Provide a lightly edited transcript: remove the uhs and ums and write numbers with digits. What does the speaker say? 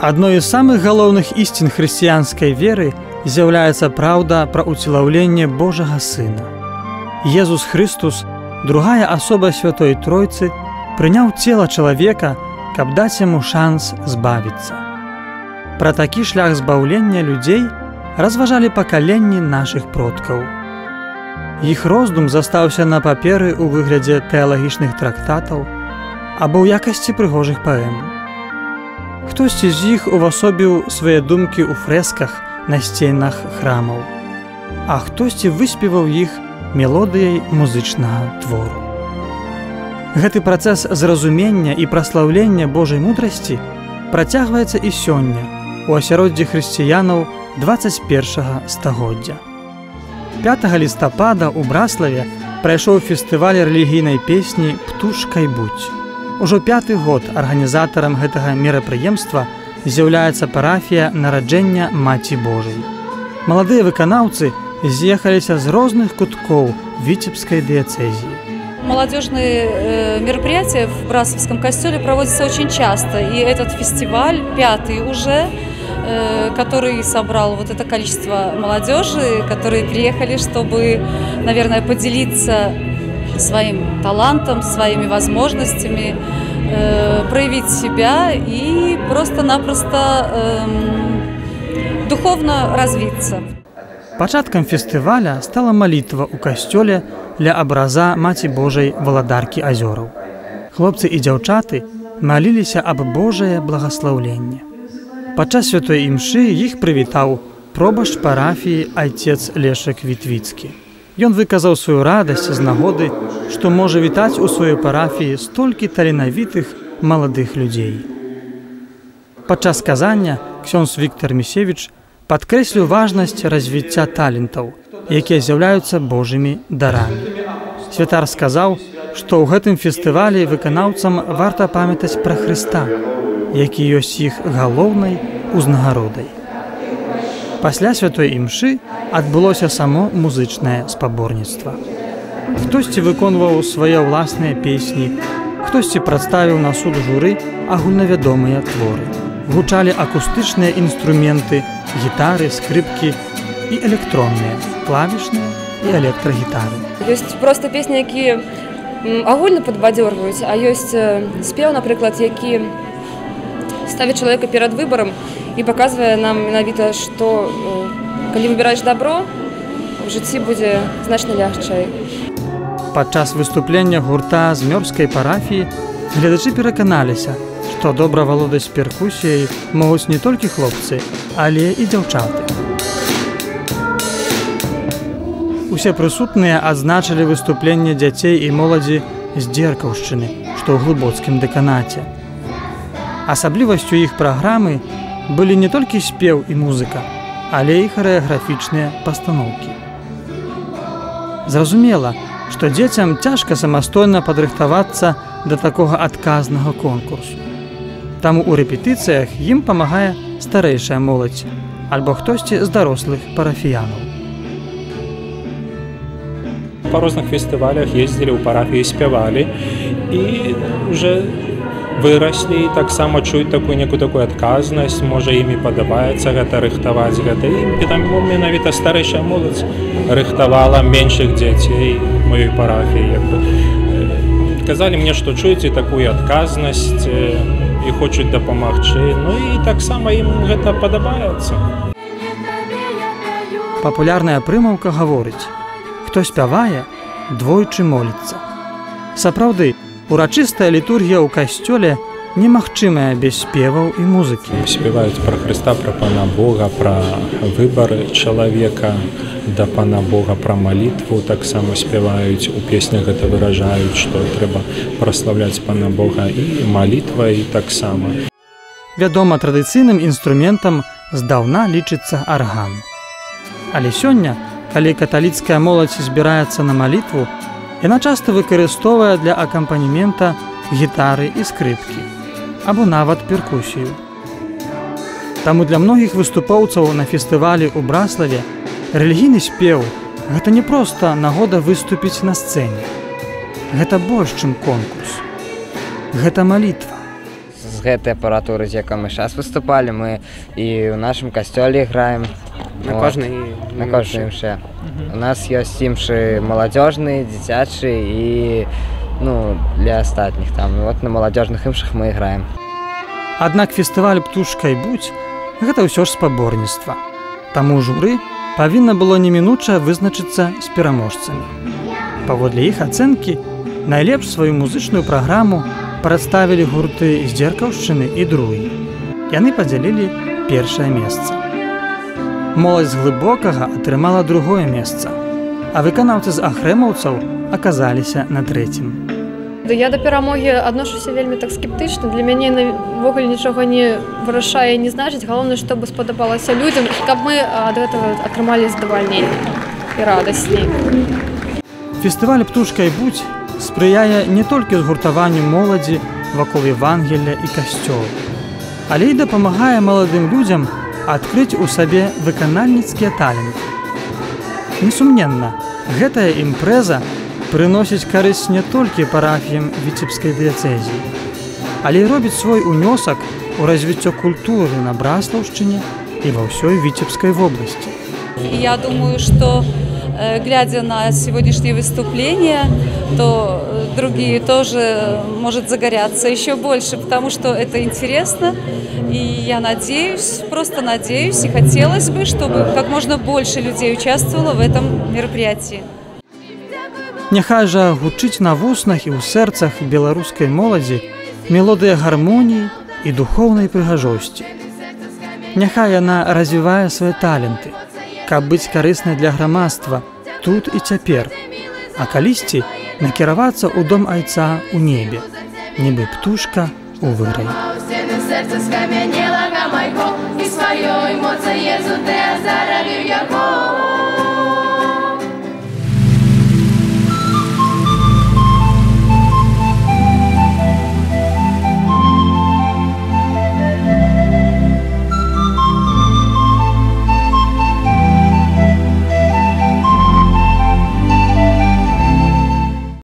Адной з самых галоўных ісцін хрысціянскай веры з'яўляецца праўда пра ўцелаўленне Божага Сына. Езус Христус, другая асоба Святой Тройцы, прыняў цела чалавека, каб даць яму шанс збавіцца. Пра такі шлях збаўлення людзей разважалі пакаленні нашых продкаў. Іх роздум застаўся на паперы ў выглядзе тэалагічных трактатаў або ў якасці прыгожых паэм. Хтосьці з іх увасобіў свае думкі ў фрэсках на сценах храмаў, а хтосьці выспеваў іх мелодыяй музычнага твору. Гэты працэс зразумення і праслаўлення Божай мудрасці працягваецца і сёння у асяроддзі хрысціянаў 21 стагоддзя. 5 лістапада ў Браславе прайшоў фестываль рэлігійнай песні «Птушкай будь». Ужо 5-ты год арганізатарам гэтага мерапрыемства з'яўляецца парафія нараджэння Маці Божай. Маладыя выканаўцы з'ехаліся з розных куткоў Витебской диацезии. Молодежные мероприятия в Брасовском костеле проводятся очень часто. И этот фестиваль, 5-й уже, который собрал вот это количество молодежи, которые приехали, чтобы, наверное, поделиться своим талантом, своими возможностями, проявить себя и просто-напросто духовно развиться. Пачаткам фестываля стала малітва ў касцёле ля абраза Маці Божай Валадаркі азёраў. Хлопцы і дзяўчаты маліліся аб Божае благаслаўленне. Падчас святой імшы іх прывітаў пробашч парафіі айцец Лешак Вітвіцкі. Ён выказаў сваю радасць з нагоды, што можа вітаць у сваёй парафіі столькі таленавітых маладых людзей. Падчас казання ксёндз Віктар Місевіч падкрэсліў важнасць развіцця талентаў, якія з'яўляюцца Божымі дарамі. Святар сказаў, што ў гэтым фестывалі выканаўцам варта памятаць пра Хрыста, які ёсць іх галоўнай узнагародай. Пасля святой імшы адбылося само музычнае спаборніцтва. Хтосьці выконваў свае ўласныя песні, хтосьці прадставіў на суд журы агульнавядомыя творы. Гучалі акустычныя інструменты, гітары, скрыпкі і электронныя, клавішныя і электрагітары. Ёсць проста песні, якія агульна падбадзёрваюць, а ёсць спеў, напрыклад, які ставіць чалавека перад выбарам і паказвае нам менавіта, што калі выбіраеш дабро, у жыцці будзе значна лягчэй. Падчас выступлення гурта з Мёрскай парафіі гледачы пераканаліся, што добра валодаць перкусіяй могуць не толькі хлопцы, але і дзяўчаты. Усе прысутныя адзначылі выступленне дзяцей і моладзі з Дзеркаўшчыны, што ў глыбоцкім дэканаце. Асаблівасцю іх праграмы былі не толькі спеў і музыка, але і харэаграфічныя пастаноўкі. Зразумела, што дзецям цяжка самастойна падрыхтавацца да такога адказнага конкурсу. Таму ў рэпетыцыях ім памагае старэйшая моладзь альбо хтосьці з дарослых парафіянаў. Па розных фестывалях ездзілі ў парафіі, спявалі і уже выраслі і таксама чуюць такую адказнасць, можа імі падабаецца гэта рыхтаваць гэта. І таму менавіта старэйшая моладзь рыхтавала меншых дзяцей маёй парафіі. Казалі мне, што чуеце такую адказнасць і хочуць дапамагчы, ну і таксама ім гэта падабаецца. Папулярная прымаўка гаворыць: хто спявае, двойчы моліцца. Сапраўды, урачыстая літургія ў касцёле немагчымая без спеваў і музыкі. Спяваюць пра Хрыста, пра Пана Бога, пра выбары чалавека да Пана Бога, пра малітву таксама спяваюць, у песнях гэта выражаюць, што трэба праслаўляць Пана Бога і малітва і таксама. Вядома, традыцыйным інструментам здаўна лічыцца арган. Але сёння, калі каталіцкая моладзь збіраецца на малітву, яна часта выкарыстоўвае для акампанемента гітары і скрыпкі, або нават перкусію. Таму для многіх выступоўцаў на фестывалі ў Браславе рэлігійны спеў – гэта не проста нагода выступіць на сцэне. Гэта больш, чым конкурс. Гэта малітва. гэтай апаратуры, з якой мы зараз выступалі, мы і ў нашым касцёле граем. На кожнай імшы. У нас ёсць імшы маладзёжныя, дзіцячыя і для астатніх там. На маладзёжных імшах мы граем. Аднак фестываль «Птушка і будзь» гэта ўсё ж спаборніцтва. Таму журы павінна было немінуча вызначыцца з пераможцамі. Паводле іх ацэнкі, найлепш сваю музычную праграму прадставілі гурты з Дзеркаўшчыны і Другі. Яны падзялілі першае месца. Моладзь з Глыбокага атрымала другое месца, а выканаўцы з Ахрэмаўцаў аказаліся на трэцім. Я да перамогі адношуся вельмі так скептычна. Для мяне навогуле нічога не вырашае, не значыць. Галоўнае, чтобы спадабалася людзям, каб мы ад гэтага атрымалі здавальней і радасней. Фестываль «Птушка і будзь» спрыяе не толькі згуртаванню моладзі вакол Евангелля і касцёла, але і дапамагае маладым людзям адкрыць у сабе выканальніцкія таленты. Несумненна, гэтая імпрэза прыносіць карысць не толькі парафіям Віцебскай дыяцэзіі, але і робіць свой унёсак у развіццё культуры на Браслаўшчыне і ва ўсёй Віцебскай вобласці. Я думаю, что глядя на сегодняшнее выступление, то другие тоже может загореться еще больше, потому что это интересно. И я надеюсь, просто надеюсь, и хотелось бы, чтобы как можно больше людей участвовало в этом мероприятии. Няхай жа гучыць на вуснах і ў сэрцах беларускай моладзі мелодыя гармоніі і духоўнай прыгажосці. Няхай яна развівае свае таленты, каб быць карыснай для грамадства тут і цяпер, а калісьці накіравацца ў дом айца ў небе, нібы птушка у вырай. Серце скам'янела майго, і сваёй моцай Єзу ти заравів його.